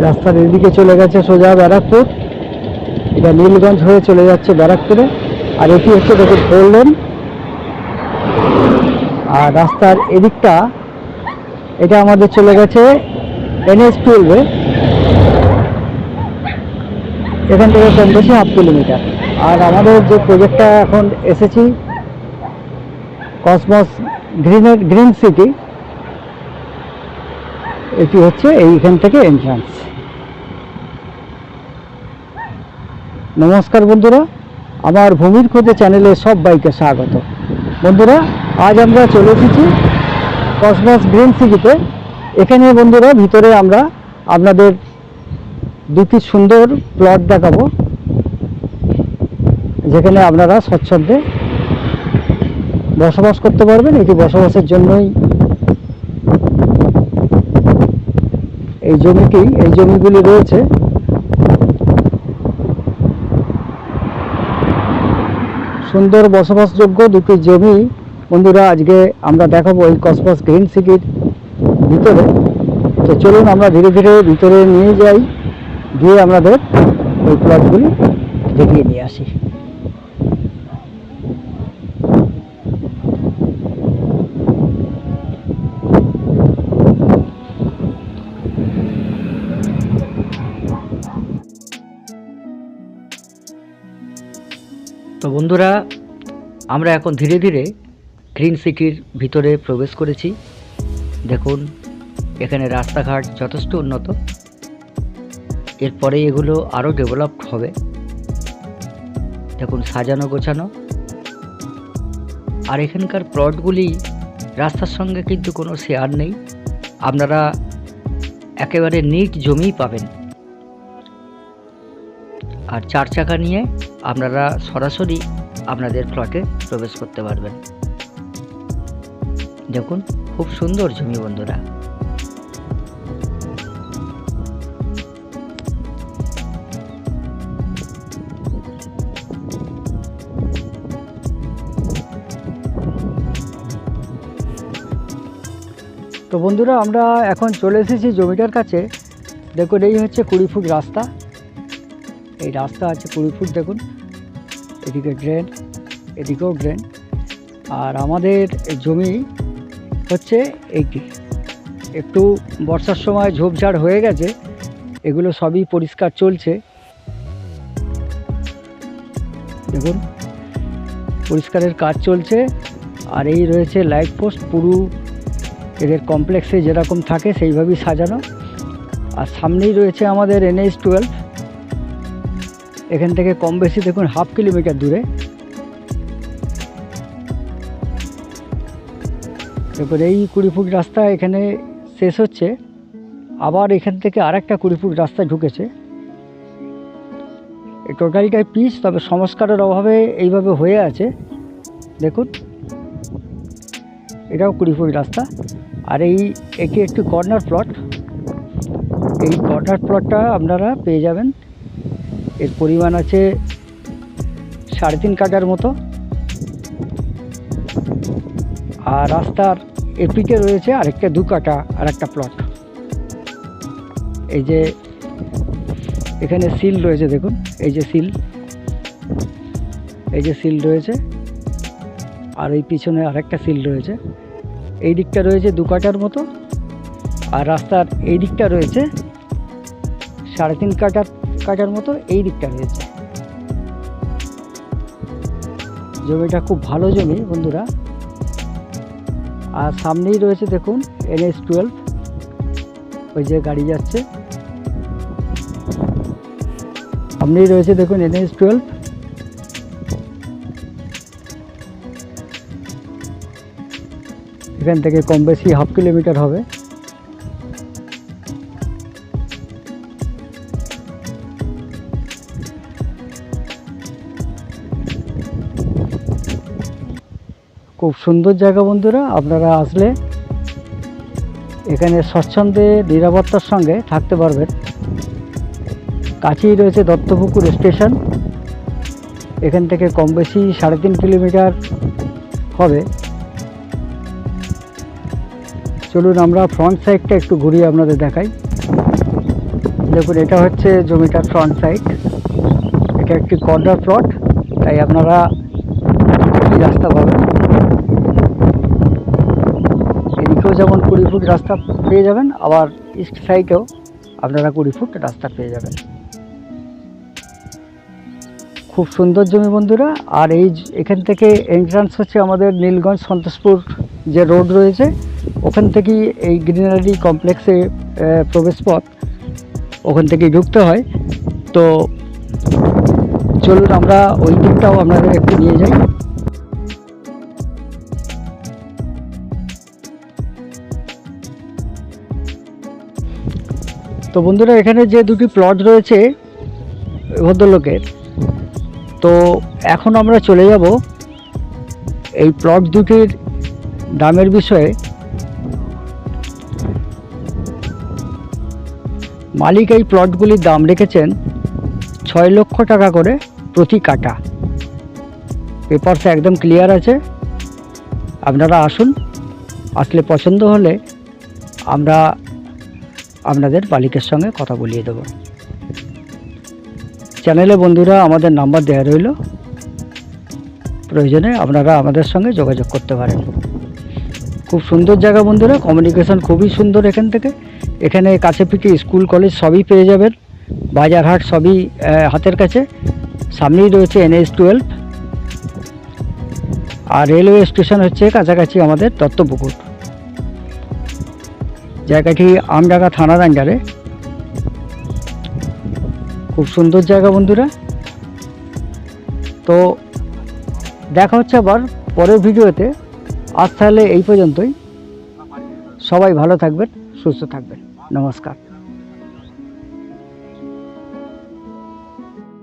রাস্তার এদিকে চলে গেছে সোজা ব্যারাকপুর, এটা নীলগঞ্জ হয়ে চলে যাচ্ছে ব্যারাকপুরে। আর এটি হচ্ছে দেখুন 4 লেন। আর রাস্তার এদিকটা এটা আমাদের চলে গেছে NH-12-এ, এখান থেকে কম বেশি 1/2 কিলোমিটার। আর আমাদের যে প্রজেক্টটা এখন এসেছি কসমস গ্রিন সিটি, এটি হচ্ছে এইখান থেকে এন্ট্রান্স। নমস্কার বন্ধুরা, আমার ভূমির খোঁজে চ্যানেলে সব বাইকে স্বাগত। বন্ধুরা, আজ আমরা চলে এসেছি কসমস গ্রিন সিটিতে। এখানে বন্ধুরা ভিতরে আমরা আপনাদের দুটি সুন্দর প্লট দেখাবো, যেখানে আপনারা স্বচ্ছন্দে বসবাস করতে পারবেন। এটি বসবাসের জন্যই এই জমিগুলি রয়েছে। সুন্দর বসবাসযোগ্য দুটি জমি বন্ধুরা আজকে আমরা দেখাবো এই কসমস গ্রিন সিটির ভিতরে। তো চলুন আমরা ধীরে ধীরে ভিতরে নিয়ে যাই, গিয়ে আমাদের ওই প্লটগুলি দেখিয়ে নিয়ে আসি। তো বন্ধুরা, আমরা এখন ধীরে ধীরে গ্রিন সিটির ভিতরে প্রবেশ করেছি। দেখুন, এখানে রাস্তাঘাট যথেষ্ট উন্নত, এরপরে এগুলো আরও ডেভেলপড হবে। দেখুন সাজানো গোছানো, আর এখানকার প্লটগুলি রাস্তার সঙ্গে কিন্তু কোনো শেয়ার নেই, আপনারা একেবারে নিট জমিই পাবেন। আর 4 চাকা নিয়ে আপনারা সরাসরি আপনাদের প্লটে প্রবেশ করতে পারবেন। দেখুন খুব সুন্দর জমি বন্ধুরা। তো বন্ধুরা, আমরা এখন চলে এসেছি জমিটার কাছে। দেখুন এই হচ্ছে 20 ফুট রাস্তা, এই রাস্তা আছে 20 ফুট। দেখুন এদিকে ড্রেন, এদিকেও ড্রেন। আর আমাদের জমি হচ্ছে এইটি। একটু বর্ষার সময় ঝোপঝাড় হয়ে গেছে, এগুলো সবই পরিষ্কার চলছে। দেখুন পরিষ্কারের কাজ চলছে। আর এই রয়েছে লাইট পোস্ট, পুরো এদের কমপ্লেক্সে যেরকম থাকে সেইভাবেই সাজানো। আর সামনেই রয়েছে আমাদের NH-12, এখান থেকে কম বেশি দেখুন 1/2 কিলোমিটার দূরে। এরপর এই 20 ফুট রাস্তা এখানে শেষ হচ্ছে, আবার এখান থেকে আরেকটা 20 ফুট রাস্তা ঢুকেছে। এই টোটালটাই পিচ, তবে সংস্কারের অভাবে এইভাবে হয়ে আছে। দেখুন এটাও 20 ফুট রাস্তা। আর এটি একটি কর্নার প্লট। এই কর্নার প্লটটা আপনারা পেয়ে যাবেন, এর পরিমাণ আছে 3.5 কাঠার মতো। আর রাস্তার এপিকে রয়েছে আরেকটা 2 কাঠা আর একটা প্লট। এই যে এখানে সিল রয়েছে, দেখুন এই যে সিল রয়েছে। আর এই পিছনে আরেকটা সিল রয়েছে। এই দিকটা রয়েছে 2 কাঠার মতো, আর রাস্তার এই দিকটা রয়েছে 3.5 কাঠার মতো। এই দিকটা রয়েছে। জমিটা খুব ভালো জমি বন্ধুরা। আর সামনেই রয়েছে দেখুন NH-12, ওই যে গাড়ি যাচ্ছে সামনেই রয়েছে দেখুন NH-12। এখান থেকে কম বেশি 1/2 কিলোমিটার হবে। খুব সুন্দর জায়গা বন্ধুরা, আপনারা আসলে এখানে স্বচ্ছন্দে নিরাপত্তার সঙ্গে থাকতে পারবেন। কাছেই রয়েছে দত্তপুকুর স্টেশন, এখান থেকে কম বেশি 3.5 কিলোমিটার হবে। চলুন আমরা ফ্রন্ট সাইডটা একটু ঘুরিয়ে আপনাদের দেখাই। দেখুন এটা হচ্ছে জমিটার ফ্রন্ট সাইড, এটা একটি কর্নার প্লট, তাই আপনারা রাস্তা পাবেন। এদিকেও যেমন 20 ফুট রাস্তা পেয়ে যাবেন, আবার ইস্ট সাইডেও আপনারা 20 ফুট রাস্তা পেয়ে যাবেন। খুব সুন্দর জমি বন্ধুরা। আর এখান থেকে এন্ট্রান্স হচ্ছে আমাদের নীলগঞ্জ সন্তোষপুর যে রোড রয়েছে, ওখান থেকেই এই গ্রিনারি কমপ্লেক্সে প্রবেশ পথ, ওখান থেকেই ঢুকতে হয়। তো চলুন আমরা ওই দিকটাও আপনাদের একটু নিয়ে যাই। তো বন্ধুরা, এখানে যে দুটি প্লট রয়েছে ভদ্রলোকের, তো এখন আমরা চলে যাব এই প্লট দুটির দামের বিষয়ে। মালিক এই প্লটগুলির দাম রেখেছেন 6 লক্ষ টাকা করে প্রতি কাঠা। পেপারস একদম ক্লিয়ার আছে। আপনারা আসুন, আসলে পছন্দ হলে আমরা আপনাদের মালিকের সঙ্গে কথা বলিয়ে দেব। চ্যানেলে বন্ধুরা আমাদের নাম্বার দেওয়া রইল, প্রয়োজনে আপনারা আমাদের সঙ্গে যোগাযোগ করতে পারেন। খুব সুন্দর জায়গা বন্ধুরা, কমিউনিকেশন খুবই সুন্দর এখান থেকে। এখানে কাছে পিঠে স্কুল কলেজ সবই পেয়ে যাবেন, বাজার হাট সবই হাতের কাছে। সামনেই রয়েছে NH-12, আর রেলওয়ে স্টেশন হচ্ছে কাছাকাছি আমাদের দত্তপুকুর। জায়গাটি আমডাঙ্গা থানার আন্ডারে। খুব সুন্দর জায়গা বন্ধুরা। তো দেখা হচ্ছে আবার পরের ভিডিওতে। আজ তাহলে এই পর্যন্তই। সবাই ভালো থাকবেন, সুস্থ থাকবেন। নমস্কার।